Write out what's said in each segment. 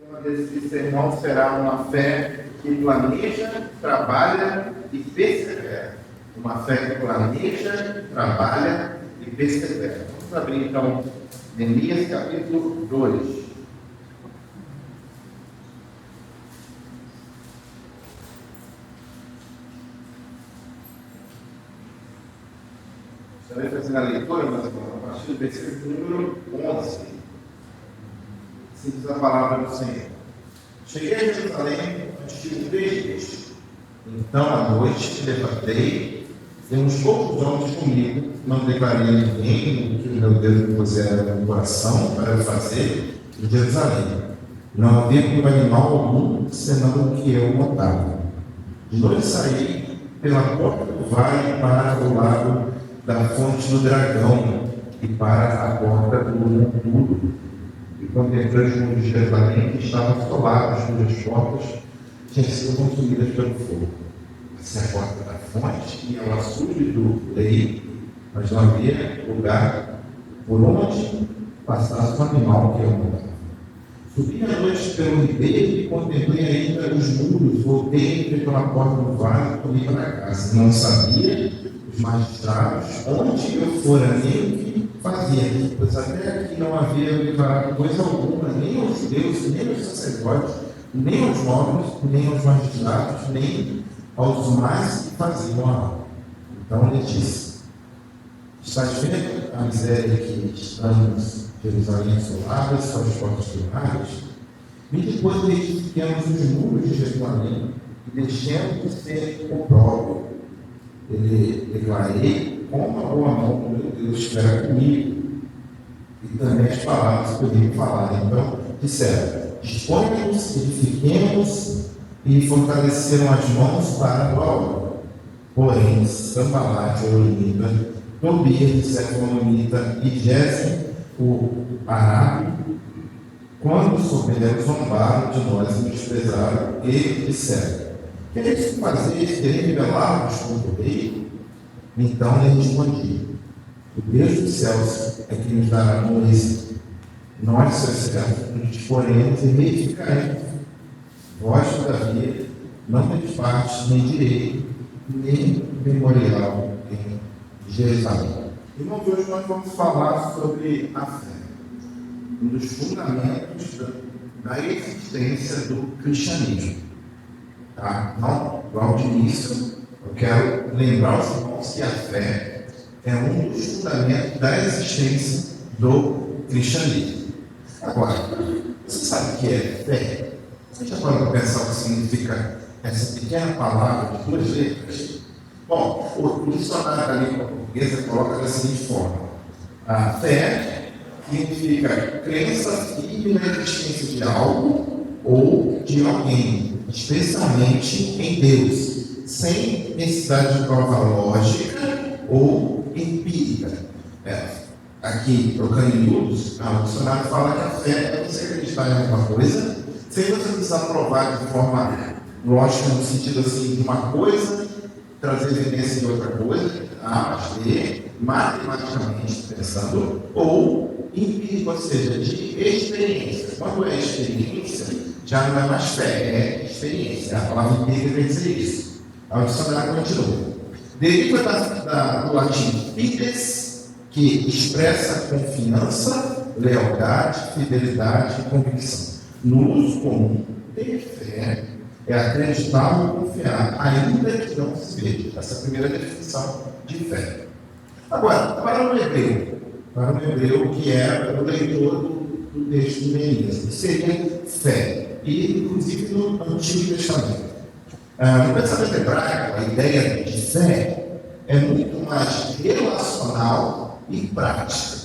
Esse sermão será uma fé que planeja, trabalha e persevera. Uma fé que planeja, trabalha e persevera. Vamos abrir então Neemias capítulo 2. Estarei fazendo a leitura, mas a partir do versículo número 11. Assim diz a palavra do Senhor. Cheguei a Jerusalém antes de 3 dias. Então, à noite, me levantei, e uns poucos homens comigo, não declarei a ninguém o que meu Deus me pusera no coração para eu fazer em Jerusalém. Não havia comigo animal algum, senão o que eu montava. De noite saí pela porta do vale para o lado da fonte do dragão e para a porta do monturo. E contemplei os muros de Jerusalém que estavam assolados, cujas portas tinham sido consumidas pelo fogo. Essa é a porta da fonte e ao açude do rei, mas não havia lugar por onde passasse o animal que eu montava. Subi à noite pelo ribeiro e contemplei ainda os muros, voltei entrei pela porta do vale e corri para casa. Não sabia os magistrados onde eu fora nem o que fazia, pois até aqui não havia declarado coisa alguma, nem aos judeus, nem aos sacerdotes, nem aos nobres, nem aos magistrados, nem aos mais que faziam a obra. Então ele disse: estás vendo a miséria que estamos Jerusalém assolada, suas portas queimadas? E depois edificamos os muros de Jerusalém e deixemos de ser opróbrio. Ele declarei como a boa mão do meu Deus estivera comigo. E também as palavras que eu falar. Então disseram: disponhamos, edifiquemos, e fortaleceram as mãos para a obra. Porém, Sanbalate, o Oronita, Tobias, o Cefononita e Gesem, o arábio, quando souberam, zombaram de nós e nos desprezaram, e disseram: quereis fazer, quereis rebelar-vos contra o rei? Então lhe respondi: o Deus dos céus é que nos dará um êxito. Nós, seus servos, nos disporemos e reedificaremos. Vós, todavia, não tedes parte, nem direito, nem memorial em Jerusalém. Irmãos, hoje nós vamos falar sobre a fé, um dos fundamentos da existência do cristianismo. Tá? Então, logo de início, eu quero lembrar os irmãos que a fé é um dos fundamentos da existência do cristianismo. Agora, você sabe o que é fé? Você já parou para pensar o que significa essa pequena palavra de 2 letras? Bom, o dicionário da língua portuguesa coloca da seguinte forma: a fé significa crença firme na existência de algo ou de alguém, especialmente em Deus, sem necessidade de prova lógica ou empírica. Aqui, trocando em miúdos, o dicionário fala que a fé é você acreditar em alguma coisa, sem você precisar provar de forma lógica, no sentido assim, de uma coisa, trazer evidência de outra coisa, mas matematicamente pensando, ou empírico, ou seja, de experiência. Quando é experiência, já não é mais fé, é experiência. A palavra empírica quer dizer isso. O dicionário continua. Deriva do latim fides, que expressa confiança, lealdade, fidelidade e convicção. No uso comum, ter fé é acreditar ou confiar, ainda que não se veja. Essa é a primeira definição de fé. Agora, para o hebreu que é o leitor do texto de Neemias, que seria fé, e inclusive no Antigo Testamento. No pensamento hebraico, a ideia de fé é muito mais relacional e prática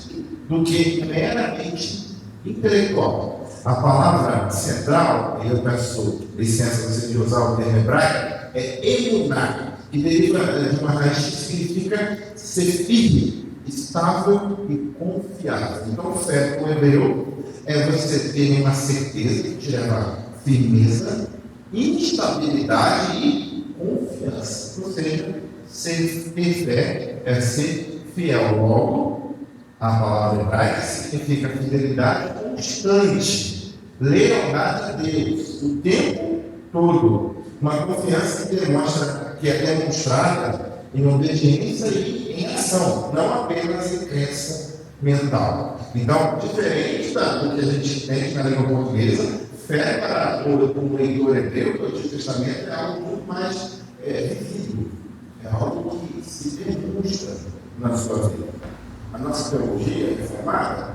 do que meramente intelectual. A palavra central, e eu peço licença você de usar o termo hebraico, é emuná, que deriva de uma raiz que significa ser firme, estável e confiável. Então, fé com o hebreu é você ter uma certeza que te leva a firmeza, instabilidade e confiança. Ou seja, ter fé é ser fiel. Logo, a palavra hebraica significa fidelidade constante lealdade a Deus o tempo todo, uma confiança que demonstra, que é demonstrada em obediência e em ação, não apenas em crença mental. Então, diferente do que a gente tem na língua portuguesa, fé para o leitor hebreu do Antigo Testamento é algo muito mais visível, é algo que se demonstra na sua vida. A nossa teologia reformada,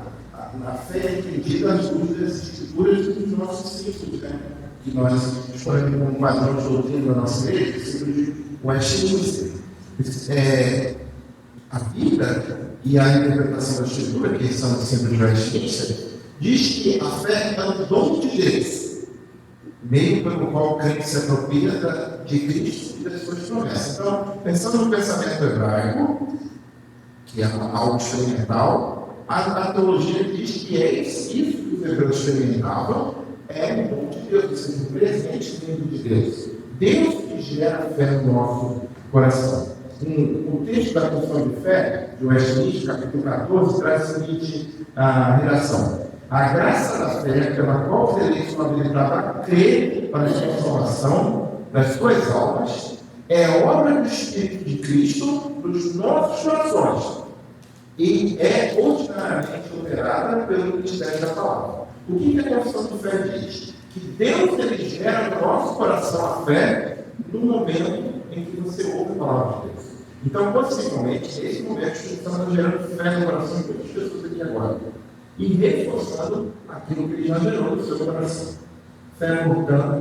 na fé é entendida as luzes das escrituras dos nossos ciclos, né? Que nós escolhemos como padrão de doutrina da nossa igreja, o ciclo de Westminster. A Bíblia e a interpretação da escritura, que são os ciclos de Westminster, diz que a fé é um dom de Deus, meio pelo qual o crente se apropria de Cristo e das suas promessas. Então, pensando no pensamento hebraico, que é algo experimental, a teologia diz que é isso que os hebreus experimentavam, é um dom de Deus, ou seja, um presente vindo de Deus. Deus que gera fé no nosso coração. O texto da confissão de fé, de Westminster, capítulo 14, traz a seguinte relação. A graça da fé, pela qual os eleitos são habilitados a crer para a sua salvação das suas almas, é obra do Espírito de Cristo nos nossos corações e é ordinariamente operada pelo ministério da palavra. O que a confissão de fé diz? Que Deus ele gera no nosso coração a fé no momento em que você ouve a palavra de Deus. Então, possivelmente, nesse momento, estamos gerando fé no coração de muitas pessoas aqui agora e reforçando aquilo que ele já gerou no seu coração. Fé, portanto,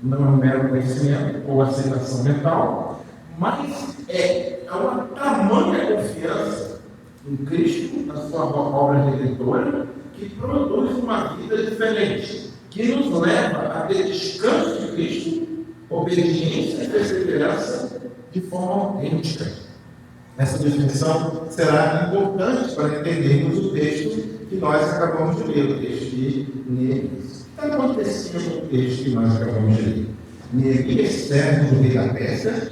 não é um mero conhecimento ou aceitação mental, mas é uma tamanha confiança em Cristo, na sua obra redentora, que produz uma vida diferente, que nos leva a ter descanso de Cristo, obediência e perseverança de forma autêntica. Essa definição será importante para entendermos o texto que nós acabamos de ler, o texto de Neemias. O que acontecia no texto que nós acabamos de ler? Neemias, servo do rei da Pérsia,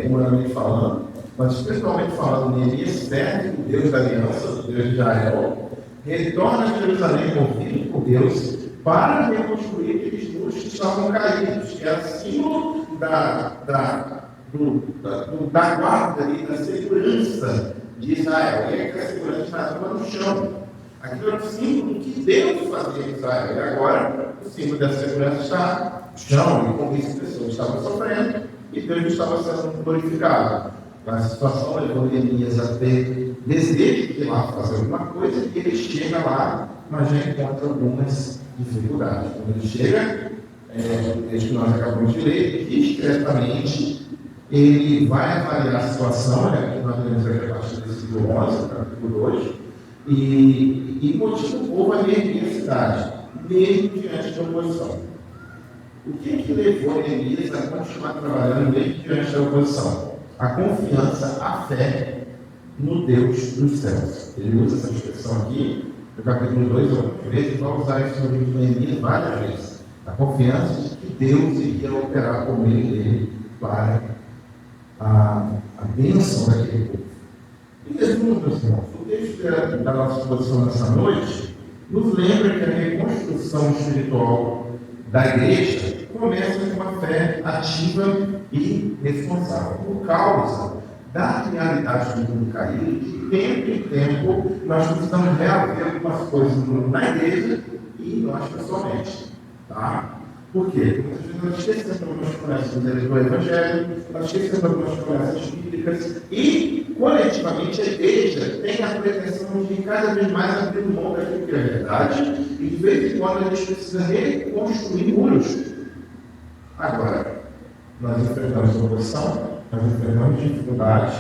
humanamente falando, mas principalmente falando, Neemias, servo do Deus da aliança, do Deus de Israel, retorna a Jerusalém movido por Deus para reconstruir aqueles muros que estavam caídos, que era símbolo da guarda e da segurança de Israel. E aquela segurança estava no chão. Aquilo era o símbolo do que Deus fazia em Israel. E agora, o símbolo dessa segurança está no chão, e com isso as pessoas estavam sofrendo, e Deus estava sendo glorificado. A situação levou Neemias a ter desejo de ir lá fazer alguma coisa, e ele chega lá, mas já encontra algumas dificuldades. Quando ele chega, desde que nós acabamos de ler, discretamente, ele vai avaliar a situação, que nós lemos aqui a partir do versículo 11, capítulo 2, e motiva o povo a reerguer a cidade, mesmo diante da oposição. O que levou Neemias a continuar trabalhando mesmo diante da oposição? A confiança, a fé no Deus dos céus. Ele usa essa expressão aqui, no capítulo 2, algumas vezes, e vai usar isso no livro de Neemias várias vezes. A confiança de que Deus iria operar por meio dele para a bênção daquele povo. Em resumo, meus irmãos, o texto da nossa exposição nessa noite nos lembra que a reconstrução espiritual da igreja começa com uma fé ativa e responsável, por causa da realidade do mundo caído. De tempo em tempo nós precisamos reaver algumas coisas na igreja e nós pessoalmente, tá? Por quê? Porque nós esquecemos algumas promessas do Evangelho, nós esquecemos algumas promessas bíblicas e, coletivamente, a igreja tem a pretensão de cada vez mais abrir mão daquilo que é verdade e, de vez em quando, a gente precisa reconstruir muros. Agora, nós enfrentamos oposição, nós enfrentamos dificuldades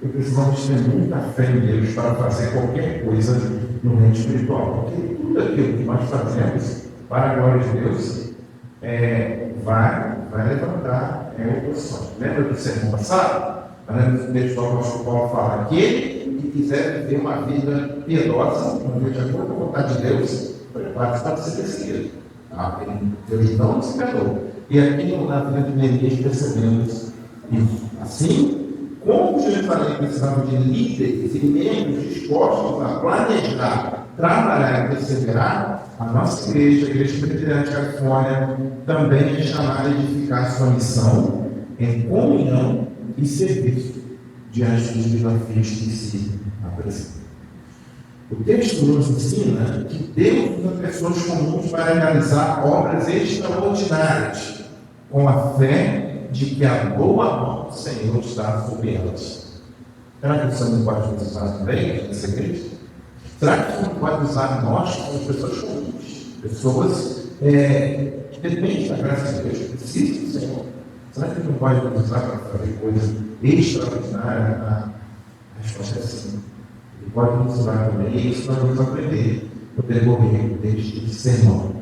e precisamos ter muita fé em Deus para fazer qualquer coisa no reino espiritual. Porque tudo aquilo que nós fazemos para a glória de Deus vai levantar oposições. Lembra do sermão passado? Lembra do texto do apóstolo Paulo fala: aquele que quiser viver uma vida piedosa, uma vida de acordo com a vontade de Deus, prepare-se para ser perseguido. Deus não se enganou. E aqui na vida de Neemias percebemos isso. Assim, como Jerusalém precisava de líderes e membros dispostos a planejar, trabalhar e perseverar, a nossa igreja, a Igreja Presbiteriana de Califórnia, também é chamada a edificar sua missão em comunhão e serviço diante dos desafios que se apresentam. O texto nos ensina que Deus usa pessoas comuns para realizar obras extraordinárias, com a fé de que a boa mão do Senhor está sobre elas. Será que você não pode nos usar também nessa igreja? Será que você não pode usar nós como pessoas comuns? Pessoas que dependem da graça de Deus, que precisam do Senhor. Será que ele não pode nos usar para fazer coisas extraordinárias? A resposta é sim. Ele pode nos usar também, e isso nós vamos aprender no decorrer deste sermão.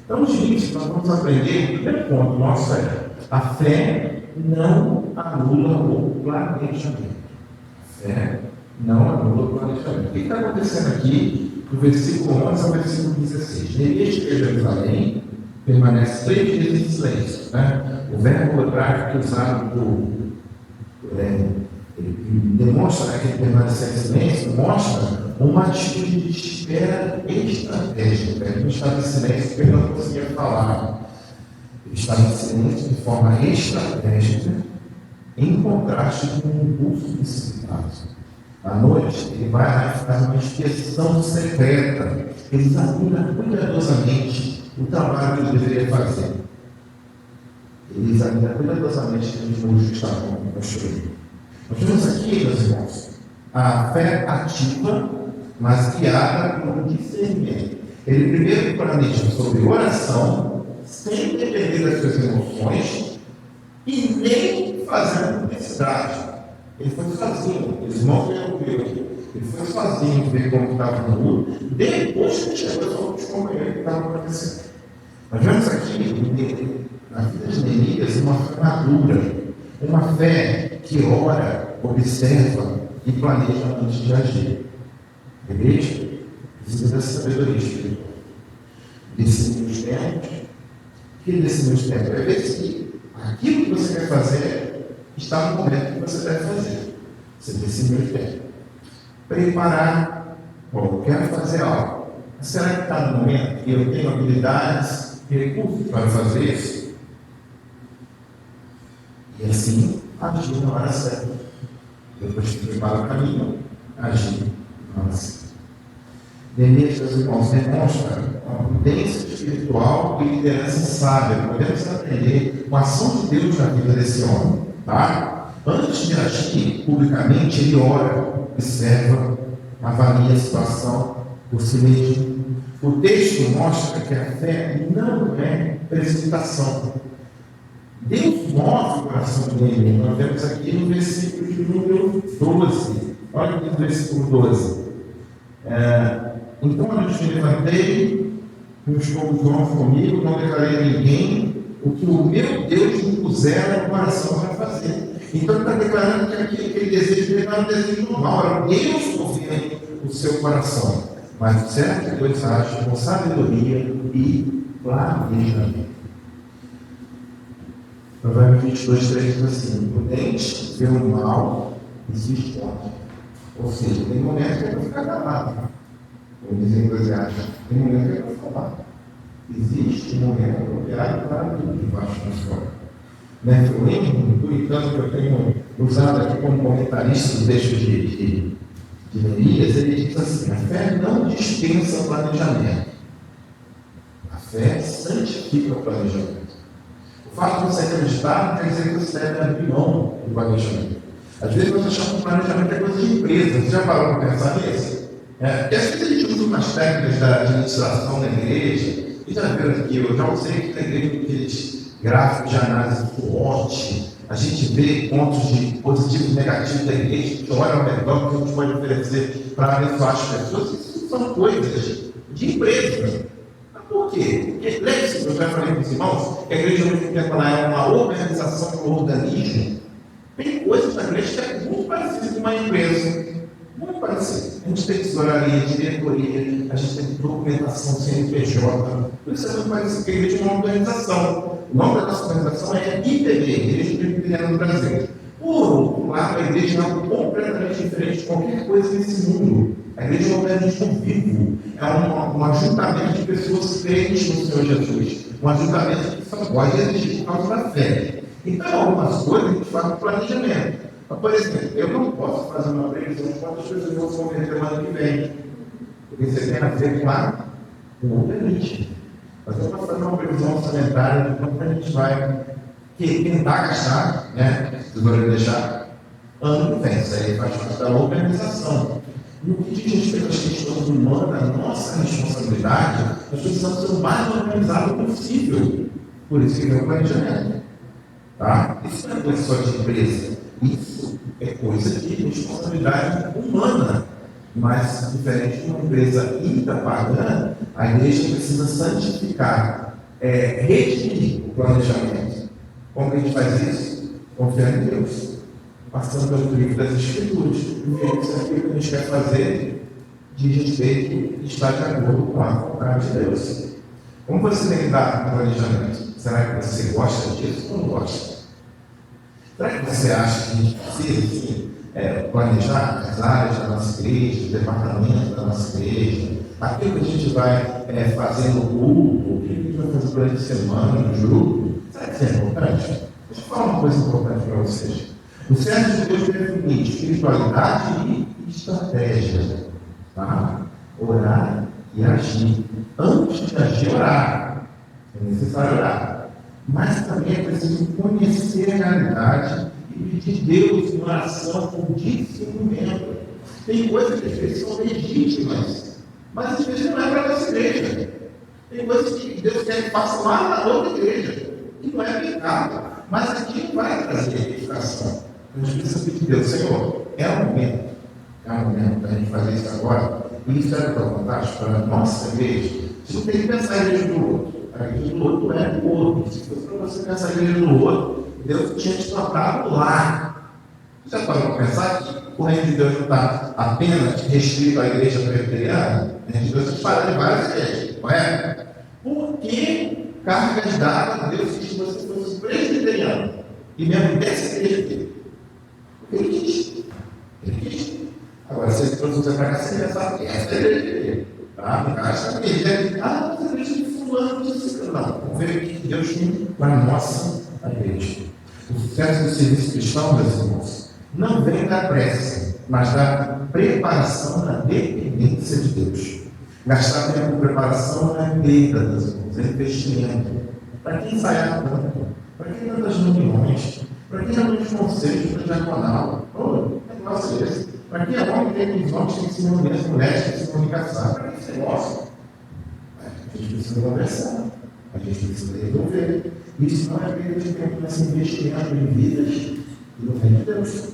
Então, de início, nós vamos aprender o primeiro ponto nosso é: a fé não anula o planejamento. A fé não anula o planejamento. O que está acontecendo aqui, do versículo 11 ao versículo 16? Neemias chega a Jerusalém, permanece 3 dias em silêncio. O verbo hebraico usado ele demonstra que ele permanece em silêncio, mostra uma atitude de espera estratégica. Ele não estava em silêncio porque ele não conseguia falar. Ele estava em silêncio de forma estratégica, em contraste com o impulso precipitado. À noite, ele vai lá e faz uma inspeção secreta. Ele examina cuidadosamente o trabalho que ele deveria fazer. Ele examina cuidadosamente aqueles muros que estavam construídos. Nós temos aqui, meus irmãos, a fé ativa, mas guiada por um discernimento. Ele primeiro planeja sobre oração, sem depender das suas emoções e nem fazendo publicidade. Ele foi sozinho, eles não viram ele foi sozinho ver como estava no muro. Depois que chegou os outros companheiros que estavam acontecendo. Nós vemos aqui, na vida de Neemias, uma fé madura, uma fé que ora, observa e planeja antes de agir. A igreja precisa dessa sabedoria espiritual. Decidir os tempos. O que decidir os tempos? É ver se aquilo que você quer fazer está no momento que você deve fazer. Você decidir os tempos. Preparar. Bom, eu quero fazer algo. Mas será que está no momento que eu tenho habilidades e recursos para fazer isso? E assim, agir na hora certa. Depois que prepara o caminho, agir na hora certa. Neemias, meus irmãos, demonstra uma prudência espiritual e liderança sábia. Podemos aprender com a ação de Deus na vida desse homem. Tá? Antes de agir publicamente, ele ora, observa, avalia a situação por si mesmo. O texto mostra que a fé não é precipitação. Deus move o coração dele. Nós vemos aqui no versículo de número 12. Olha aqui no versículo 12. Então eu me levantei, meus povos comigo, não declarei a ninguém o que o meu Deus me pusera no coração para fazer. Então ele está declarando que aquele desejo dele não era um desejo normal, era Deus movendo o seu coração. Mas certo que Deus age com sabedoria e planejamento. Provérbios 22, 3 diz assim: o prudente vê o mal e se esconde. Ou seja, tem momentos que é para ficar calado. Como dizem Eclesiastes, tem momentos que é para falar. Existe um momento apropriado para tudo debaixo da história. Um puritano que eu tenho usado aqui como comentarista do texto de Neemias, ele diz assim: a fé não dispensa o planejamento. A fé santifica o planejamento. O fato de você acreditar não quer dizer que você deve abrir mão do planejamento. Às vezes nós achamos que o planejamento é coisa de empresa. Você já parou para pensar nisso? Porque às vezes a gente usa umas técnicas da administração da igreja. E já viram aqui, eu já usei aqui na igreja aqueles gráficos de análise do SWOT. A gente vê pontos de positivo e negativo da igreja, a gente olha ao redor que a gente pode oferecer para abençoar as pessoas. Isso são coisas de empresa. Por quê? Porque, lembre-se que eu já falei para os irmãos, que a igreja ao mesmo tempo ela é uma organização, um organismo. Tem coisas na igreja que é muito parecidas com uma empresa. Muito parecido. A gente tem tesouraria, diretoria, a gente tem documentação CNPJ. Por isso é muito parecido com a igreja é uma organização. O nome da nossa organização é IPB, Igreja Presbiteriana do Brasil. Por outro lado, a igreja é algo completamente diferente de qualquer coisa nesse mundo. A igreja é um organismo vivo, é um ajuntamento de pessoas crentes no Senhor Jesus, um ajuntamento que só pode existir por causa da fé. Então, algumas coisas a gente faz no planejamento. Então, por exemplo, eu não posso fazer uma previsão de quantas pessoas vão se converter no ano que vem, porque isso tem a ver com o limite. Mas eu posso fazer uma previsão orçamentária de quanto a gente vai tentar gastar, né? Se vão deixar ano que vem. Isso aí faz parte da organização. No que diz respeito às questões humanas, a nossa responsabilidade, nós precisamos ser o mais organizado possível. Por isso que vem o planejamento. Tá? Isso não é coisa só de empresa. Isso é coisa de responsabilidade humana. Mas, diferente de uma empresa pagã, a igreja precisa santificar, redimir o planejamento. Como que a gente faz isso? Confiando em Deus, passando pelo livro das Escrituras, e ver se aquilo que a gente quer fazer diz respeito e está de acordo com a vontade de Deus. Como você tem que dar com o planejamento? Será que você gosta disso ou não gosta? Será que você acha que a gente precisa, sim, planejar as áreas da nossa igreja, o departamento da nossa igreja, aquilo que a gente vai fazer no culto, o que a gente vai fazer durante a semana, no jogo? Será que isso é importante? Deixa eu falar uma coisa importante para vocês. O certo de Deus define espiritualidade e estratégia. Tá? Orar e agir. Antes de agir, orar. É necessário orar. Mas também é preciso conhecer a realidade e pedir Deus em oração com discernimento. Tem coisas que às vezes são legítimas, mas às vezes não é para a nossa igreja. Tem coisas que Deus quer que faça lá na outra igreja, que não é pecado, mas aqui não vai trazer edificação. A gente precisa pedir Deus, Senhor, é o momento para a gente fazer isso agora. E isso era tão fantástico para a nossa igreja. Você não tem que pensar a igreja do outro. A igreja do outro é do outro. Se fosse para você pensar a igreja do outro, Deus tinha te plantado lá. Você já parou para pensar que o reino de Deus não está apenas restrito à igreja presbiteriana? O reino de Deus está espalhado em várias igrejas, não é? Por que cargas d'água Deus quis que você fosse presbiteriano? E mesmo dessa igreja dele? Ele quis. Ele quis. Agora, se ele trouxe você para cá, você já sabe que essa é a igreja dele. Tá? No caso, ele deve. Mas a igreja de fulano, não. Vamos ver o que Deus tem para a nossa igreja. O sucesso do serviço cristão, meus irmãos, não vem da pressa, mas da preparação na dependência de Deus. Gastar tempo com preparação não é perda, meus irmãos, é investimento. Para quem ensaiar tanto, para quem anda das reuniões, para quem anda nos conselhos do diaconal, negócio esse. Para quem é homem, tem os homens que se reunir, as mulheres que se comunicação, para que esse negócio? A gente precisa conversar, a gente precisa resolver. Isso não é perda de tempo nesse investimento em vidas e no reino de Deus.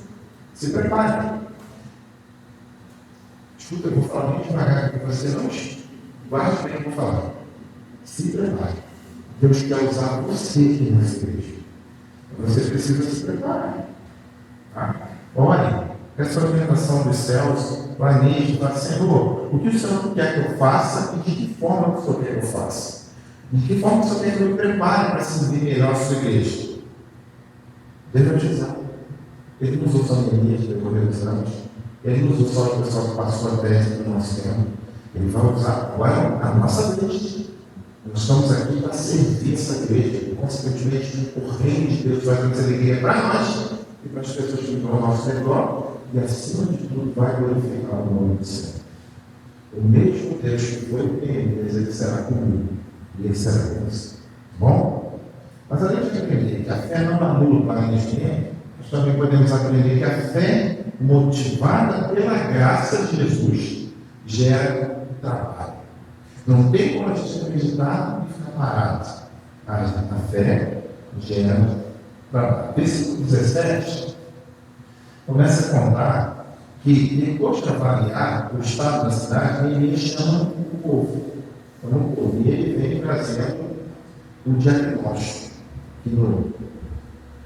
Se prepare. Escuta, eu vou falar bem devagar para você, não guarde bem o que eu vou falar. Se prepare. Deus quer usar você aqui nessa igreja. Você precisa se preparar. Tá? Olhe, essa orientação dos céus, planeje, fala, Senhor, o que o Senhor quer que eu faça e de que forma o Senhor quer que eu faça? De que forma o Senhor quer que eu me prepare para servir melhor a sua igreja? Deus vai te usar. Ele não usou só meninas que decorreram dos anos. Ele não usou só o pessoal que passou a tese no nosso tempo. Ele vai usar agora a nossa igreja. Nós estamos aqui para servir essa igreja. E, consequentemente, o reino de Deus vai trazer alegria para nós e para as pessoas que estão ao nosso redor. E, acima de tudo, vai glorificar o nome do Senhor. O mesmo Deus que foi com eles, ele será comigo. E ele será com você. Bom? Mas além de aprender que a fé não anula o planejamento, nós também podemos aprender que a fé, motivada pela graça de Jesus, gera trabalho. Não tem como a gente acreditar e ficar parado. A fé gera trabalho. Versículo 17 começa a contar que, depois de avaliar o estado da cidade, ele chama o povo. E ele vem trazendo o diagnóstico. Que no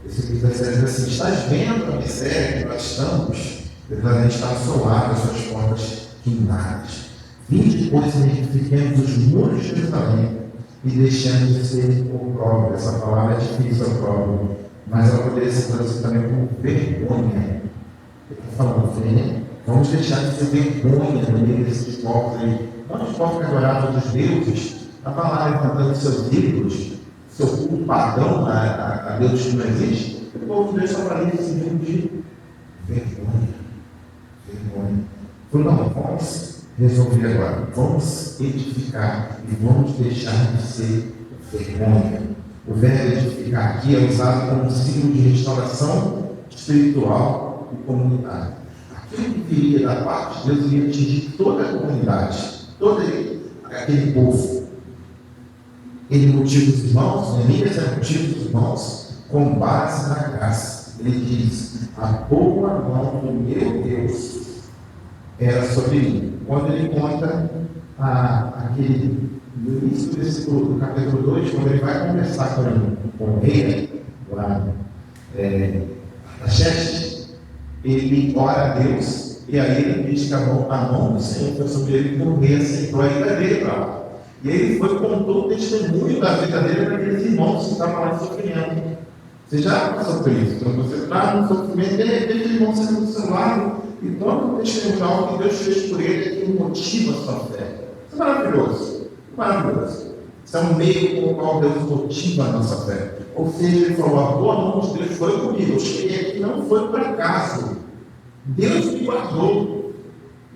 versículo 17 diz assim: estás vendo a miséria que nós estamos? Verdadeiramente está assolado as suas portas queimadas. Vinde, pois, e edifiquemos os muros de Jerusalém e deixemos de ser opróbrio. Essa palavra é difícil, opróbrio, mas ela poderia ser traduzida também como vergonha. Ele está falando, Vamos deixar de ser vergonha no meio desses povos aí. Não os povos que adoravam outros deuses, estavam lá levantando seus ídolos, seu culto padrão a Deus que não existe. O povo de Deus só para eles se de vergonha. Vergonha. Falou, não, vamos resolver agora. Vamos edificar e vamos deixar de ser vergonha. O verbo edificar aqui é usado como um símbolo de restauração espiritual e comunitária. Aquilo que viria da parte de Deus iria atingir toda a comunidade, todo aquele povo. Ele motiva os irmãos, Neemias é motivo dos irmãos, com base na graça. Ele diz: a boa mão do meu Deus era sobre mim. Quando ele conta no início do capítulo 2, quando ele vai conversar com o rei, lá Artaxerxes, ele ora a Deus, e aí ele diz que a mão do Senhor foi sobre ele, como o rei aceitou a ida dele para lá. E ele foi contou o testemunho da vida dele para aqueles irmãos que estavam lá sofrendo. Você já passou por isso? Quando você está no sofrimento, de repente o irmão saiu do seu lado e conta o testemunho que Deus fez por ele, que motiva a sua fé. Isso é maravilhoso. Maravilhoso. Isso é um meio com o qual Deus motiva a nossa fé. Ou seja, ele falou: a boa mão de Deus foi comigo. Eu cheguei aqui, não foi por acaso. Deus me guardou.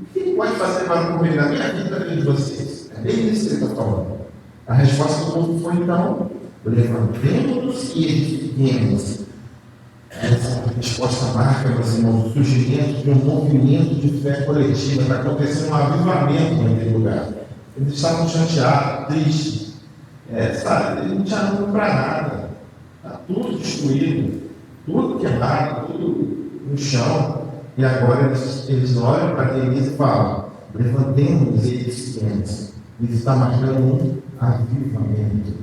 O que ele pode fazer para comer na minha vida e na vida de vocês? É bem isso que ele está falando. A resposta do povo foi então: levantemos e edifiquemos. Essa resposta marca, meus irmãos, o surgimento de um movimento de fé coletiva. Está acontecendo um avivamento naquele lugar. Eles estavam chateados, tristes. Eles não tinham nada para nada. Está tudo destruído, tudo quebrado, tudo no chão. E agora eles olham para Neemias e falam: levantemos e edifiquemos. Isso está marcando um avivamento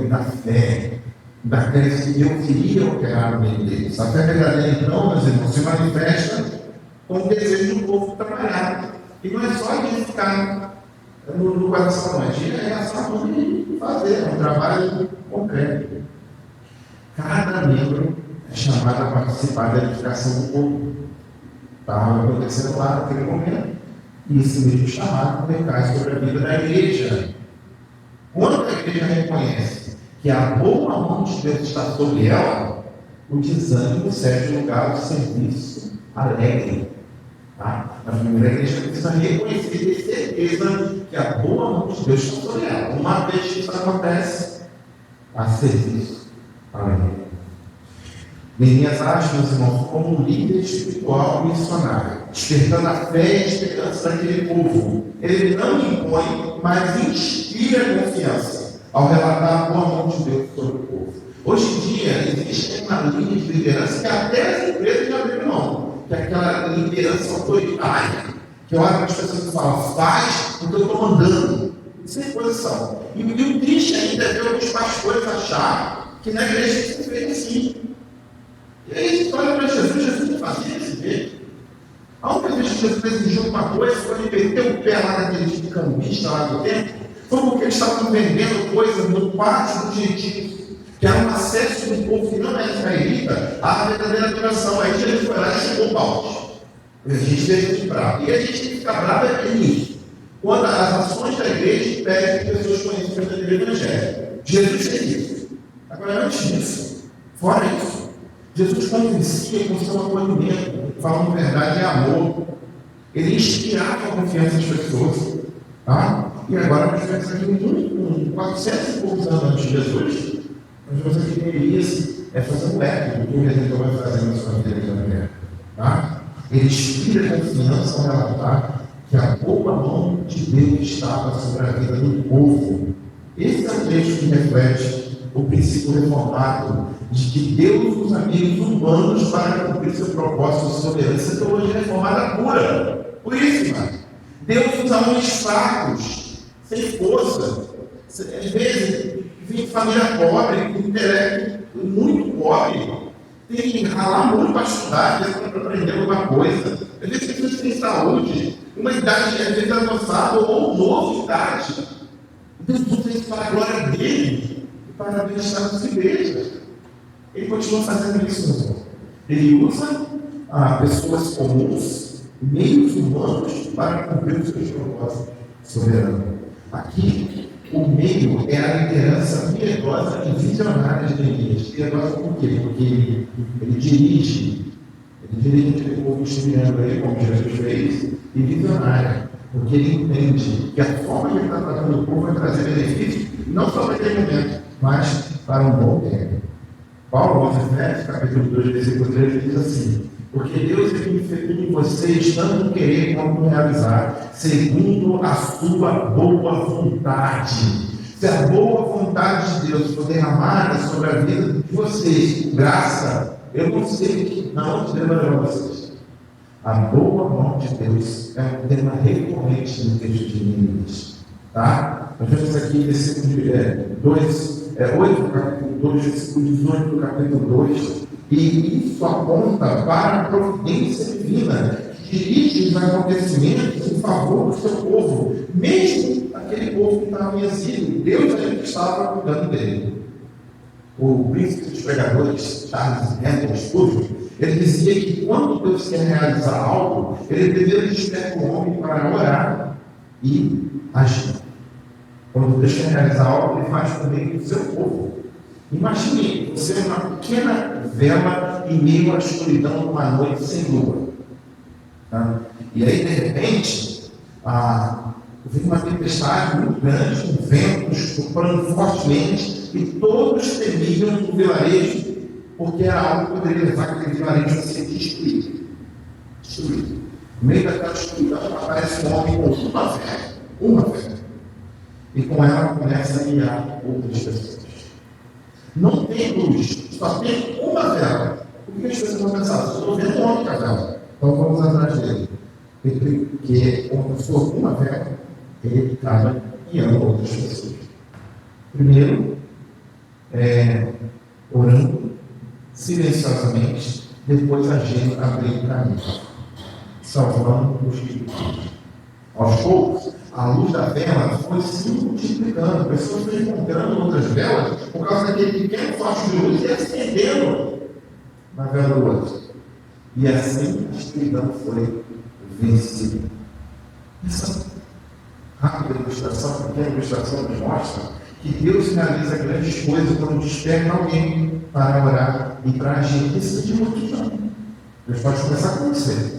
da fé, da crença que Deus iria operar no meio deles. A fé verdadeira, então, meus irmãos, se manifesta com o desejo do povo trabalhar. E não é só de ficar no coração, não é ação de fazer, é um trabalho concreto. Cada membro é chamado a participar da edificação do povo. Estava acontecendo lá naquele momento. E esse mesmo chamado recai sobre a vida da igreja. Quando a igreja reconhece que a boa mão de Deus está sobre ela, o desânimo cede lugar do serviço alegre. Tá? A primeira igreja precisa reconhecer e ter certeza que a boa mão de Deus está sobre ela. Uma vez que isso acontece, há serviço alegre. Neemias age, meus irmãos, como um líder espiritual missionário, despertando a fé e a esperança daquele povo. Ele não impõe, mas inspira confiança ao relatar a boa mão de Deus sobre o povo. Hoje em dia, existe uma linha de liderança que até as empresas já abriram mão, que é aquela liderança autoritária, que olha para as pessoas e fala: faz o que eu estou mandando. Isso é posição. E o triste ainda é ver alguns pastores achar que na igreja isso é feito assim. E aí a gente olha para Jesus não fazia desse jeito. A única vez que Jesus exigiu uma coisa foi ele meter o pé lá naquele cambista lá do templo, foi porque eles estavam vendendo coisas no pátio dos gentios, que era um acesso do povo que não era israelita à verdadeira adoração. Aí Jesus foi lá e chegou o balde. A gente deixa de bravo. E a gente tem que ficar bravo nisso. Quando as ações da igreja impedem que pessoas conheçam o verdadeiro evangelho. Jesus fez isso. Agora, antes disso, fora isso, Jesus convencia com seu acolhimento, falando verdade e amor. Ele inspirava a confiança das pessoas. Tá? E agora nós temos aqui com 400 e poucos anos antes de Jesus, nós vamos aqui ter Elias fazendo o eco do que o Redentor vai fazer na sua vida também. Tá? Ele inspira confiança ao relatar que a boa mão de Deus estava sobre a vida do povo. Esse é o texto que reflete o princípio reformado de que Deus usa meios humanos para cumprir seu propósito de soberania. Isso é teologia reformada pura. Por isso, irmão, Deus usa homens fracos, sem força. Às vezes, vem de família pobre, com intelecto muito pobre, tem que ralar muito para estudar, às vezes para aprender alguma coisa. Às vezes, pessoas têm saúde, uma idade às vezes avançada ou nova idade. Deus usa isso para a glória dele e para a bênção das igrejas. Ele continua fazendo isso, meu irmão. Ele usa pessoas comuns, meios humanos para cumprir os seus propósitos soberanos. Aqui, o meio é a liderança piedosa e visionária de Neemias. Piedosa por quê? Porque ele dirige aquele povo estudando aí, como Jesus fez, e visionária, porque ele entende que a forma que ele está tratando o povo vai trazer benefícios, não só para aquele momento, mas para um bom tempo. Paulo, aos Efésios, capítulo 2, versículo 3, diz assim: porque Deus é que me fecunda em vocês, tanto querer como realizar, segundo a sua boa vontade. Se a boa vontade de Deus for derramada sobre a vida de vocês, graça, eu não sei que não te levará vocês. A boa mão de Deus é um tema recorrente no texto de Neemias. Tá? Nós vemos aqui versículo 8, capítulo 2, versículo 18 do capítulo 2, e isso aponta para a providência divina, que dirige os acontecimentos em favor do seu povo, mesmo aquele povo que estava em exílio. Deus ainda estava cuidando dele. O príncipe dos pregadores, Charles Spurgeon, ele dizia que quando Deus quer realizar algo, ele primeiro desperta o homem para orar e agir. Quando Deus quer realizar algo, ele faz também do seu povo. Imagine você uma pequena vela em meio à escuridão numa noite sem lua. Tá? E aí, de repente, vem uma tempestade muito grande, com ventos soprando fortemente, e todos temiam no vilarejo, porque era algo que poderia levar aquele vilarejo a ser destruído. No meio daquela escuridão aparece um homem com uma vela. E com ela começa a guiar outras pessoas. Não tem luz, só tem uma vela. O que as pessoas vão pensar? Eu estou vendo um homem com a vela, então vamos atrás dele. Porque quando for uma vela, ele acaba guiando outras pessoas. Primeiro, orando silenciosamente, depois agindo, abrindo caminho, salvando os que. Aos poucos, a luz da vela foi se multiplicando, pessoas foram encontrando outras velas por causa daquele pequeno facho de luz e acendendo na vela do outro. E assim a escuridão foi vencida. Essa rápida ilustração, pequena ilustração, nos mostra que Deus realiza grandes coisas quando desperta alguém para orar e para agir. Isso é de multidão. Deus pode começar com você.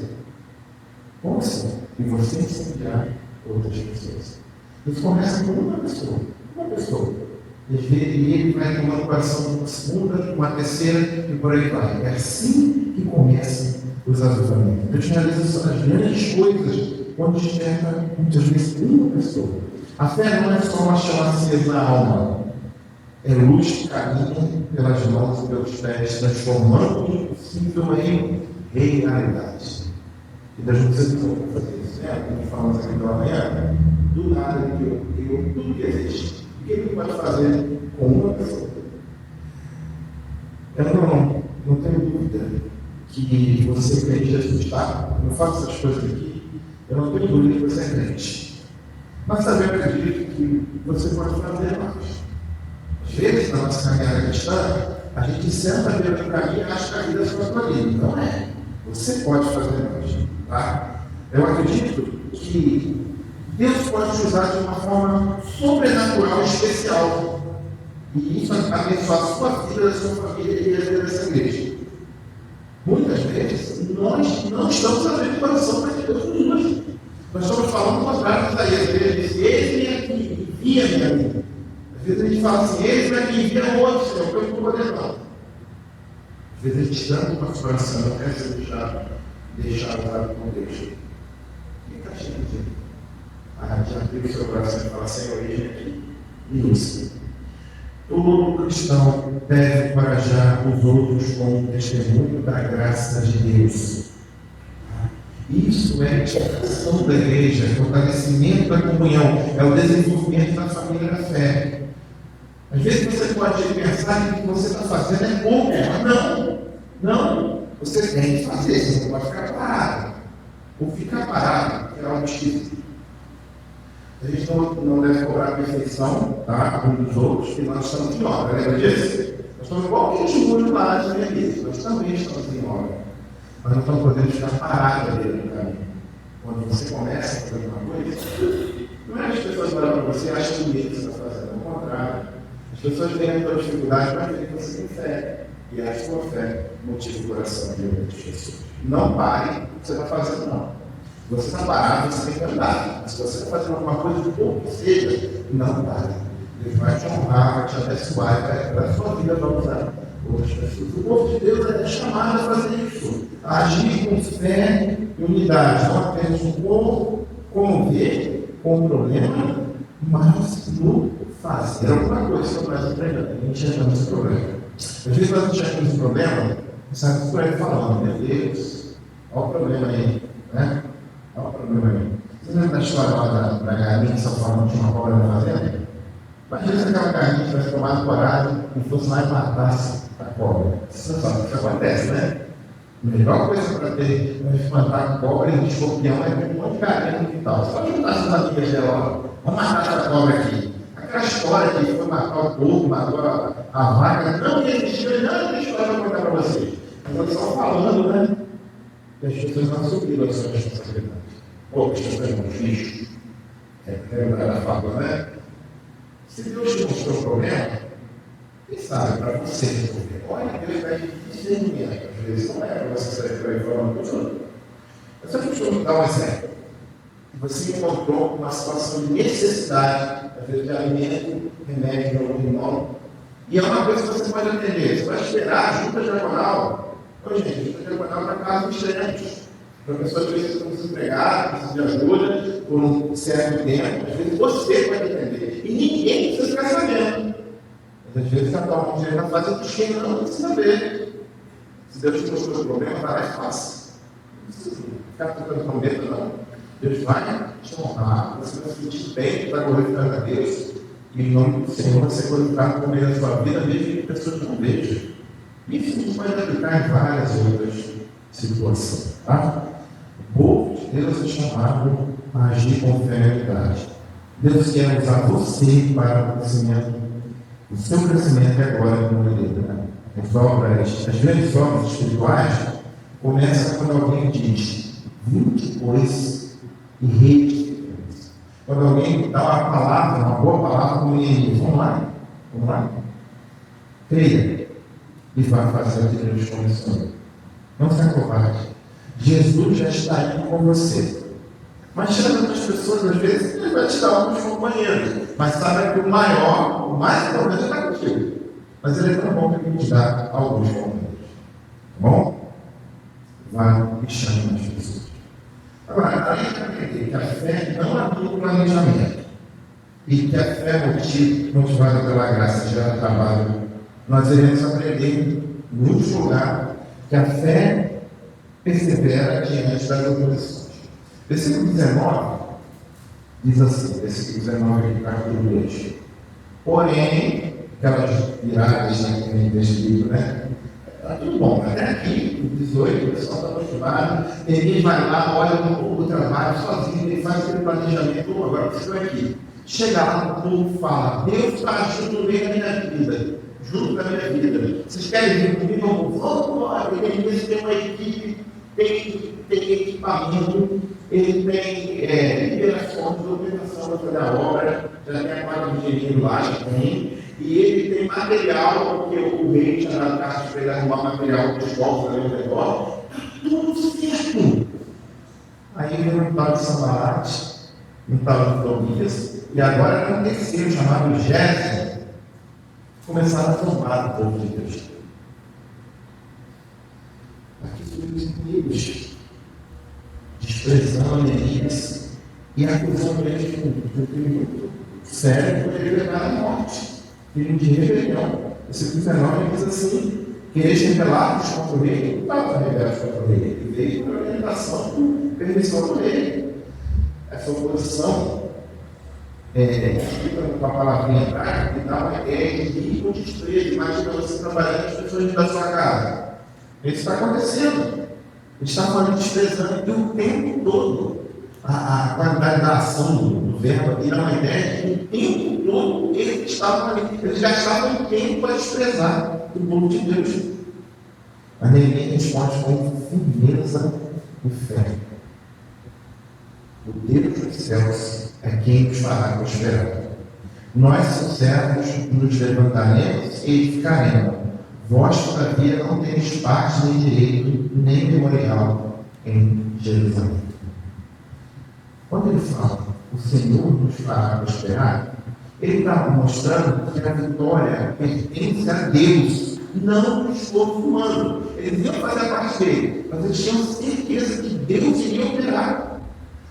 Com você. E você incendiar outras pessoas. Isso começa com uma pessoa. E ele vai tomando o coração uma segunda, uma terceira e por aí vai. É assim que começam os avivamentos. Deus realiza as grandes coisas quando desperta muitas vezes uma pessoa. A fé não é só uma chama acesa na alma. É luz que caminha pelas mãos e pelos pés, transformando o impossível em realidade. E das vezes eu vou fazer isso, né? A gente falamos aqui pela manhã, do nada eu tudo que existe. O que ele pode fazer com uma pessoa? Eu não tenho dúvida que você crente Jesus, tá? Eu faço essas coisas aqui, eu não tenho dúvida que você é crente. Mas também eu acredito que você pode fazer mais. Às vezes, na nossa caminhada cristã, a gente senta à beira do caminho e acha que a vida é só para ali. Não é. Você pode fazer mais. Tá? Eu acredito que Deus pode te usar de uma forma sobrenatural e especial. E isso abençoar a sua vida, a sua família e a vida dessa igreja. Muitas vezes, nós não estamos abrindo o coração para que Deus nos use. Nós estamos falando o contrário de Isaías. Ele diz: eis-me aqui, envia-me a mim. Às vezes a gente fala assim: eis-me aqui, envia outro, Senhor, que eu não estou podendo não. Às vezes a gente tanto no nosso coração não quer ser deixar usado por Deus. E está cheio de gente. Já abriu o seu coração e fala: Senhor, eis-me aqui, me use. Todo cristão deve encorajar os outros com o testemunho da graça de Deus. Isso é a edificação da igreja, é o fortalecimento da comunhão, é o desenvolvimento da família da fé. Às vezes você pode pensar que o que você está fazendo é pouco, mas não. Você tem que fazer, você não pode ficar parado. Ou ficar parado é algo esquisito. A gente não deve cobrar a perfeição, tá? Um dos outros, que nós estamos em obra, lembra disso? Nós estamos igual que os muros lá de minha vida, nós também estamos em obra. Nós não estamos podendo ficar parados ali no caminho. Quando você começa a fazer uma coisa, não é que as pessoas olham para você e acham bonito o que você está fazendo, ao contrário. As pessoas têm a tua dificuldade para ver que você tem fé. E a sua fé motiva o coração de outras pessoas. Não pare o que você está fazendo, não. Se você está parado, você tem que andar. Se você está fazendo alguma coisa de pouco que seja, não pare. Deus vai te honrar, vai te abençoar, vai para a sua vida para usar outras pessoas. O povo de Deus é chamado a fazer isso. A agir com fé e unidade. Não apenas como ver, com o problema, mas no fazer alguma coisa que nós aprendemos. A gente entra nesse problema. Às vezes nós enxergamos esse problema, sabe o que vai falando, meu Deus, olha o problema aí, né? Olha o problema aí. Você lembra da história lá da galinha que só falando que tinha uma cobra na fazenda? Imagina se aquela galinha tivesse tomado coragem e fosse lá e matasse a cobra. Você sabe o que acontece, né? A melhor coisa para ter, para espantar a cobra e o escorpião é ter um monte de galinha no quintal. Só juntar essas amigas dela, vamos matar essa cobra aqui. Aquela história que foi matar o porco, matou a vaca, não existiu, não tem história para contar para vocês. Mas só falando, né? Que as pessoas não assumiram a sua responsabilidade. Pô, as pessoas não fiz. É o cara da fábula, né? Se Deus te mostrou o problema, quem sabe para você resolver? Olha, Deus vai discernimento. Às vezes não é para você sair para aí falando com os outros. Mas eu costumo dar um exemplo. Você encontrou uma situação de necessidade, às vezes de alimento, remédio de algum irmão, e é uma coisa que você pode atender. Você vai esperar a junta diagonal. Ô, gente, a junta diagonal está casos extremos. Para pessoas que precisam desempregar, precisam de ajuda por um certo tempo, às vezes você pode atender. E ninguém precisa ficar sabendo. Mas às vezes cada um já está fazendo o que não precisa ver. Se Deus te mostrou o problema, vai lá e faça. Não precisa ficar tocando com medo, não. Deus vai te honrar, você vai se sentir bem, vai glorificar a Deus, e em nome do Senhor você glorificar no meio da sua vida, mesmo que pessoas não vejam. Isso a gente pode aplicar em várias outras situações. Tá? O povo de Deus é chamado a agir com fé e unidade. Deus quer usar você para o crescimento, o seu crescimento agora como líder. Né? As grandes obras espirituais começam quando alguém diz 20 coisas e redes. Quando alguém dá uma palavra, uma boa palavra, como ninguém, vamos lá, creia e vai fazer o que Deus começou. Não seja covarde. Jesus já está indo com você. Mas chama outras pessoas, às vezes, ele vai te dar alguns companheiros. Mas sabe que o mais importante está contigo. Mas ele é tão bom que ele te dá alguns companheiros. Tá bom? Vai e chama as pessoas. Agora, além de aprender que a fé não atua no planejamento e que a fé motivada pela graça gera trabalho, nós iremos aprender, no último lugar, que a fé persevera diante das oposições. Versículo 19 diz assim, versículo 19 aqui, capítulo 2. Porém, aquelas viradas desse livro, né? Está tudo bom, até aqui, no 18, o pessoal está acostumado, ninguém vai lá, olha o trabalho sozinho, ele faz aquele planejamento, agora precisa aqui. Chega lá no povo e fala, Deus está junto no meio da minha vida, junto da minha vida. Vocês querem vir comigo? Vamos embora, porque ele tem uma equipe, tem equipamento, ele tem liberação, documentação para fazer a obra, já tem a parte de engenheiro lá, e ele tem material, porque o rei tinha dado cartas para ele arrumar material de escola ali ao redor, tudo certo. Aí veio um tal de Sambalate, um tal de Tobias, e agora um terceiro chamado Gésimo, começaram a formar o povo de Deus. Aqui os inimigos, desprezando eles e acusando eles de um crime sério que poderia levar à morte. Crime de rebelião. Esse 19 diz assim, que eles rebelados contra o rei, não estavam rebeldes contra o rei, ele veio para a orientação por permissão do rei. Essa oposição, com a palavrinha atrás, que dá uma ideia de ir com desprezo, imagina você trabalhando as pessoas da sua casa. Isso está acontecendo. Ele está falando desprezando o tempo todo. A qualidade da ação do verbo aqui dá uma ideia de que o tempo todo eles já estavam em tempo para desprezar o povo de Deus. Mas ninguém responde com firmeza e fé. Deus dos céus é quem nos fará prosperar. Nós, seus servos, nos levantaremos e edificaremos. Vós, todavia, não tereis parte, nem direito, nem memorial em Jerusalém. Quando ele fala, o Senhor nos fará prosperar, ele está mostrando que a vitória pertence a Deus, não ao esforço humano. Eles iam fazer a parte dele, mas eles tinham certeza que Deus iria operar.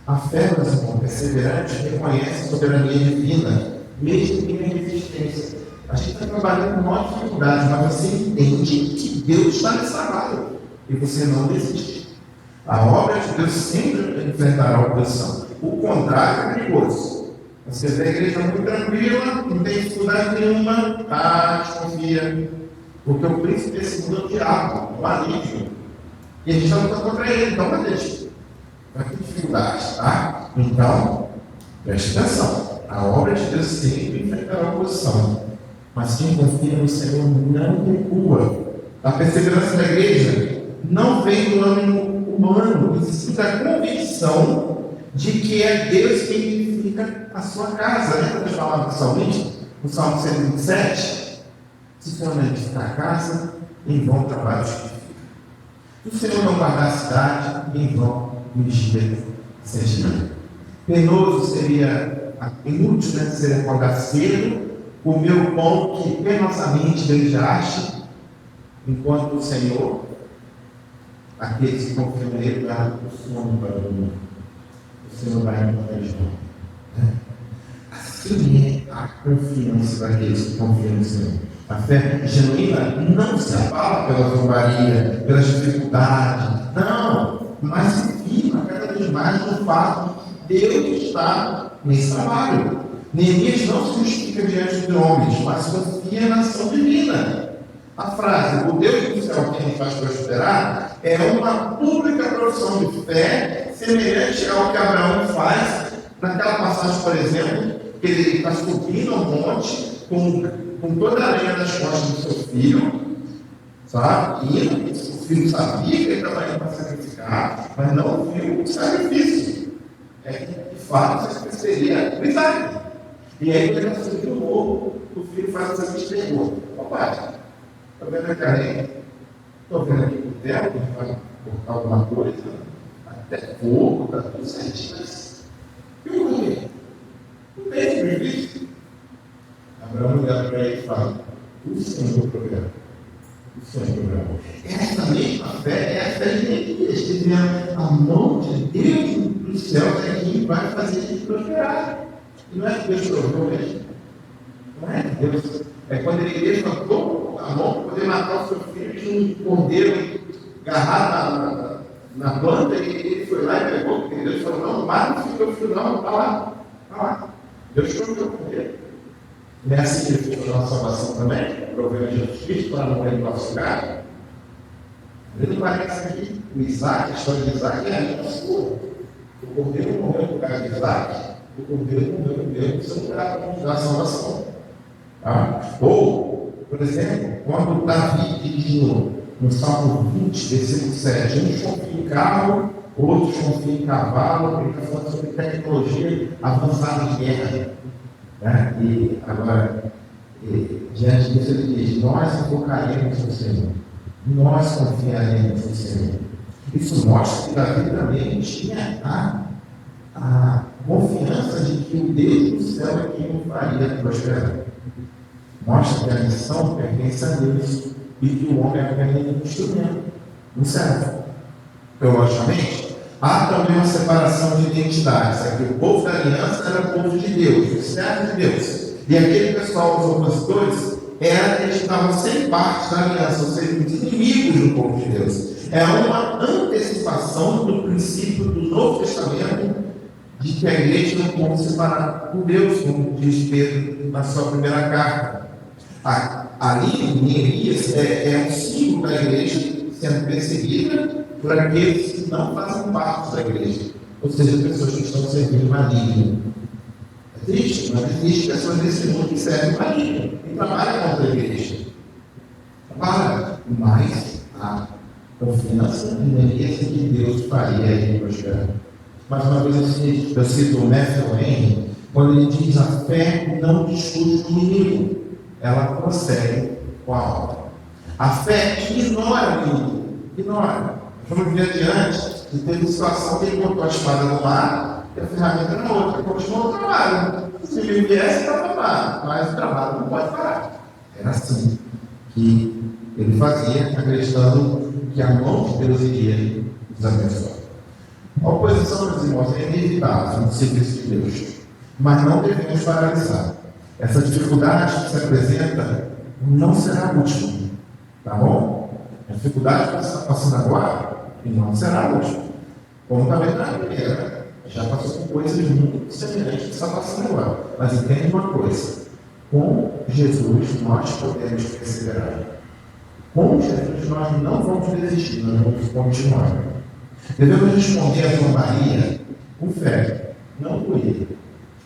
A fé, meus irmãos, perseverante, reconhece a soberania divina, mesmo em resistência. A gente está trabalhando com muitas dificuldades, mas você entende que Deus está nesse trabalho e você não desiste. A obra de Deus sempre enfrentará a oposição. O contrário é perigoso. Você vê a igreja muito tranquila, não tem dificuldade nenhuma, desconfia. Porque o príncipe desse mundo é o diabo, o maligno. E a gente está lutando contra ele, então não deixa. Vai ter dificuldades, tá? Então, preste atenção. A obra de Deus sempre enfrentará a oposição. Mas quem confia no Senhor não recua. A perseverança da igreja não vem do ânimo humano, e sim da convicção de que é Deus quem edifica a sua casa. Lembra de falar do salmista? No Salmo 127? Se o Senhor não edificar a casa, em vão trabalho justifica. Se o Senhor não guardar a cidade, em vão vigia sentinela. Penoso seria, inútil, né? Seria acordar cedo, comer o pão que penosamente beijaste, enquanto o Senhor, aqueles que confiam nele, dá o sono para o mundo. O Senhor vai encontrar eles. Assim é a confiança daqueles que confiam no Senhor. A fé genuína não se abala pela zombaria, pelas dificuldades, não, mas se firma cada vez mais no fato de Deus está nesse trabalho. Neemias não se justifica diante de homens, mas confia na ação divina. A frase, o Deus do céu quem nos faz prosperar, é uma pública profissão de fé, semelhante ao que Abraão faz naquela passagem, por exemplo, que ele está subindo ao monte com toda a areia nas costas do seu filho, sabe? E o filho sabia que ele estava indo para sacrificar, mas não viu o sacrifício. É que, de fato, o sacrifício seria milagre. E aí, quando ele subiu no morro, o filho faz o sacrifício e pergunta: ô pai, estou vendo aqui a areia? Estou vendo aqui o teto, que vai cortar alguma coisa, até fogo, está tudo certinho. E o que? Não tem sacrifício? Abraão olha para ele e fala: o Senhor proverá. O Senhor proverá. Essa mesma fé é a fé de Neemias, dizendo: a mão de Deus do céu é quem vai fazer a gente prosperar. E não é que Deus provou mesmo. Não é Deus. É quando ele levantou a mão para poder matar o seu filho, tinha um cordeiro agarrado na planta, e ele foi lá e pegou, porque Deus falou: não, mata o seu filho, não, está lá. Está lá. Deus provou o cordeiro. Não é assim que ele fez a nossa salvação também? Proveu Jesus Cristo para não morrer no nosso lugar. Ele não parece aqui. O Isaac, a história de Isaac é a mesma sua. O cordeiro morreu no lugar de Isaac, o cordeiro morreu no seu lugar para nos dar a salvação. Tá? Ou, por exemplo, quando Davi diz no Salmo 20, versículo 7, uns confiam em carro, outros confiam em cavalo, ele está falando sobre tecnologia avançada de guerra. Né? E agora, diante disso, ele diz: nós invocaremos o Senhor, nós confiaremos no Senhor. Isso mostra que Davi também tinha a confiança de que o Deus do céu é quem o faria prosperar. Mostra que a missão pertence a Deus e que o homem é apenas um instrumento, um servo. Teologicamente, há também uma separação de identidades. Aqui o povo da aliança era o povo de Deus, o servo de Deus. E aquele pessoal, os opositores, eles estavam sem parte da aliança, ou seja, os inimigos do povo de Deus. É uma antecipação do princípio do Novo Testamento de que a igreja não pode separar por Deus, como diz Pedro na sua primeira carta. Ali, em Neemias, é um símbolo da igreja sendo perseguida por aqueles que não fazem parte da igreja, ou seja, pessoas que estão servindo maligno. É triste, mas existe pessoas nesse mundo que servem maligno e trabalham contra a igreja. Mas a confiança em Neemias é que Deus faria ele prosperar. mais uma vez eu cito o Matthew Henry, quando ele diz: a fé não discute o inimigo, ela prossegue com a obra. A fé ignora o inimigo, ignora. Vamos ver adiante, e teve situação que ele botou a espada no lado e a ferramenta na outra, continuou o trabalho. Se ele viesse, está trabalho, mas o trabalho não pode parar. Era assim que ele fazia, acreditando que a mão de Deus iria nos abençoar. A oposição, meus irmãos, é inevitável no serviço de Deus, mas não devemos paralisar. Essa dificuldade que se apresenta não será a última, tá bom? A dificuldade que você está passando agora não será a última, como também na primeira. Já passou por coisas muito semelhantes que está passando agora. Mas entende uma coisa: com Jesus nós podemos perseverar. Com Jesus nós não vamos desistir, nós vamos continuar. Devemos responder à zombaria com fé, não com medo.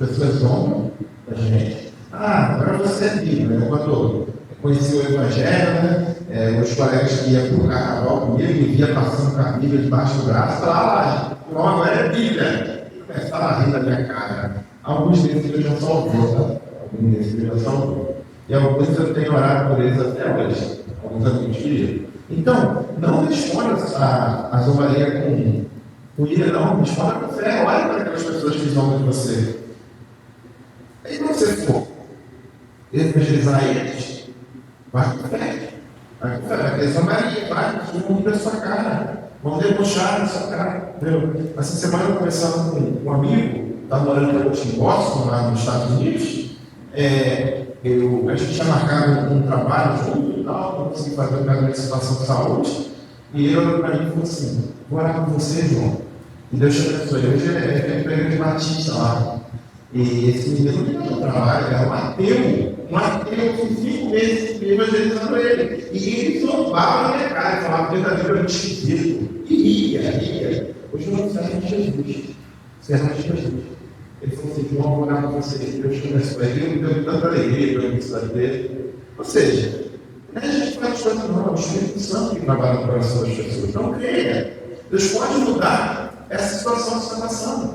As pessoas zombam da gente. Agora você é livre, né? Quando eu conheci o Evangelho, né? Meus colegas que iam para o carnaval comigo, me via passando com a Bíblia debaixo do braço, falavam: não, agora é Bíblia. E começava a rir da minha cara. Alguns deles eu já salvou, tá? Alguns deles eu já salvou. E alguns eu tenho orado por eles até hoje. Alguns amigos queridos. Então, não responda a zombaria com ira, não. Responda com fé. Olha para aquelas pessoas que zombam de você. E se você for evangelizar eles, vai com fé. Vai com fé. Vai ter zombaria. Vai, vão rir da sua cara. Vão debochar da sua cara. Entendeu? Essa semana eu conversando com um amigo, está morando em Boston, lá nos Estados Unidos. A gente tinha marcado um trabalho junto e tal, não consegui fazer uma situação de saúde. E ele olhou para mim e falou assim: vou orar com você, João. E Deus te abençoe. Hoje é emprego de Batista lá. E esse menino não tinha trabalho, era um ateu com 5 meses de evangelizando ele. E ele zombava na minha cara, falava verdadeiramente esquisito. E ria. Hoje não serve de Jesus. Serve de Jesus. Ele falou assim: João, vou orar com você. Deus te abençoe. Ele me deu tanta alegria pela missão dele. Ou seja, não é a gente faz coisa não, é o Espírito Santo que trabalha no coração das pessoas. Então creia. Deus pode mudar essa situação que você está passando.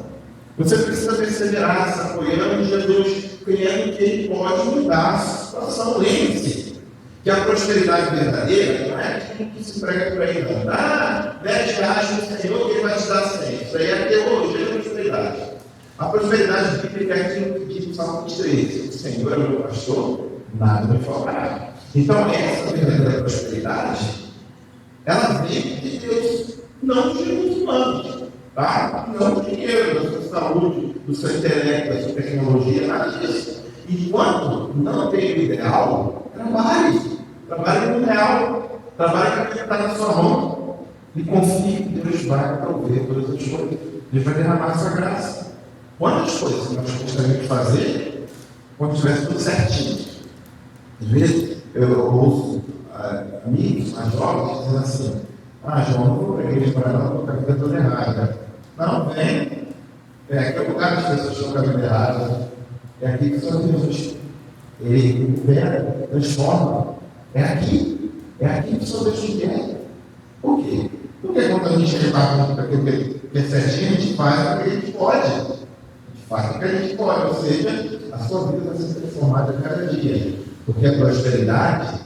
Você precisa perseverar, se apoiando em Jesus, crendo que Ele pode mudar a situação. Lembre-se que a prosperidade verdadeira não é aquilo que se prega por aí, não. 10 reais no Senhor, que Ele vai te dar 100. Isso aí é teologia de prosperidade. A prosperidade bíblica é aquilo que diz o Salmo 13: o Senhor é o meu pastor, nada me faltará. Então, essa verdadeira prosperidade, ela vem de Deus, não de Jesus humanos. Tá? Não do dinheiro, da sua saúde, do seu intelecto, da sua tecnologia, nada disso. Enquanto não tem o ideal, trabalhe no real, trabalhe com aquilo que está na sua mão e confie que Deus vai prover todas as coisas. Deus vai derramar a sua graça. Quantas coisas nós gostaríamos de fazer quando tivesse tudo certinho? Às vezes eu ouço amigos mais jovens dizendo assim: João, não vou para a igreja para não, porque a vida é toda errada. Não, vem. Aqui é o lugar das pessoas que estão caminhando errado. É aqui que o Senhor Jesus, Ele recupera, transforma. É aqui que o Senhor Deus te quer. Por quê? Porque quando a gente repara com aquilo que é certinho, a gente faz o que a gente pode. A gente faz o que a gente pode, ou seja, a sua vida vai ser transformada a cada dia. Porque a prosperidade,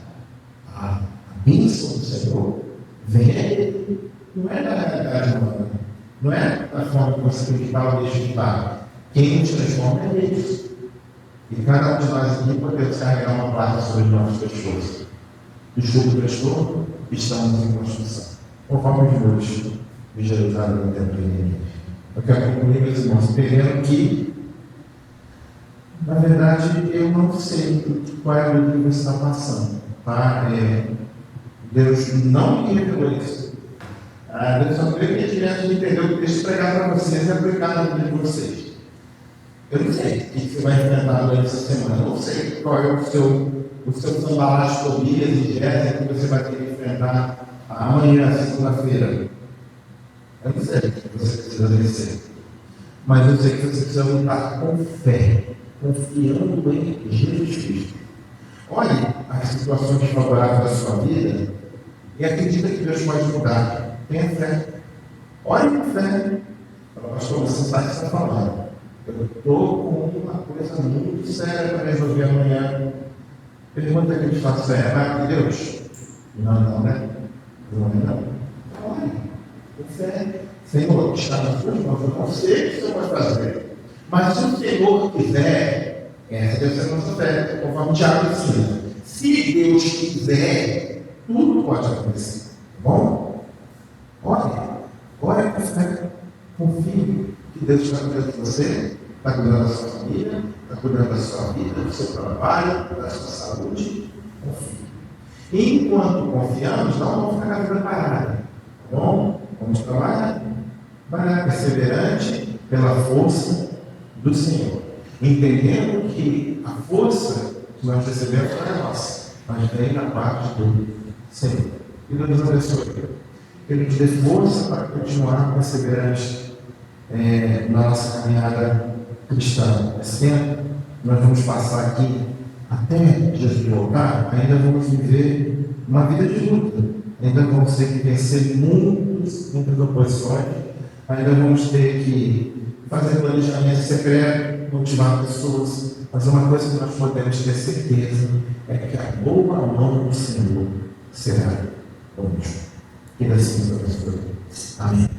a bênção do Senhor, vem a Ele. Não é da realidade humana. Não é da forma que você acreditava ou deixa de estar. Quem nos transforma é Deus. E cada um de nós aqui podemos carregar uma placa sobre nossos pescoços. Desculpe o transtorno, estamos em construção. Conforme os muros de Jerusalém dentro do inimigo. Eu quero concluir, meus irmãos, entendendo que, na verdade, eu não sei qual é a luta que você está passando. Tá? Deus não me revelou isso. Deus só veio que a gente entendeu o que deixa pregar para vocês e aplicar na vida de vocês. Eu não sei o que você vai enfrentar durante essa semana. Eu não sei qual é o seu sambalás, Tobias e Jéssica que você vai ter que enfrentar amanhã, segunda-feira. Eu não sei o que você precisa vencer. Mas eu sei que você precisa lutar com fé, confiando em Jesus Cristo. Olhe as situações favoráveis da sua vida e acredita que Deus pode mudar. Tenha fé. Olhe com fé. Pastor, você sabe o que está falando. Eu estou com uma coisa muito séria para resolver amanhã. Pergunta que eu te faço é: vai com Deus? Não, né? Não. Olha, com fé. Senhor, está nas suas mãos. Eu não sei o que o Senhor vai fazer. Mas se o Senhor quiser, essa deve ser a nossa fé, conforme o Tiago ensina. Se Deus quiser, tudo pode acontecer. Tá bom? Olha com fé. Confie que Deus está cuidando de você, está cuidando da sua família, está cuidando da sua vida, do seu trabalho, da sua saúde. Confie. Enquanto confiamos, não vamos ficar na vida parada. Tá bom? Vamos trabalhar perseverante pela força do Senhor. Entendendo que a força que nós recebemos não é nossa, mas vem da parte do Senhor. Que Deus nos abençoe. Que Ele nos dê força para continuar perseverante na nossa caminhada cristã. Esse tempo nós vamos passar aqui até Jesus voltar, ainda vamos viver uma vida de luta. Ainda vamos ter que vencer muitas oposições. Ainda vamos ter que fazer planejamento secreto, motivar pessoas. Mas uma coisa que nós podemos ter certeza é que a boa mão do Senhor será conosco. Que assim nos abençoe. Amém.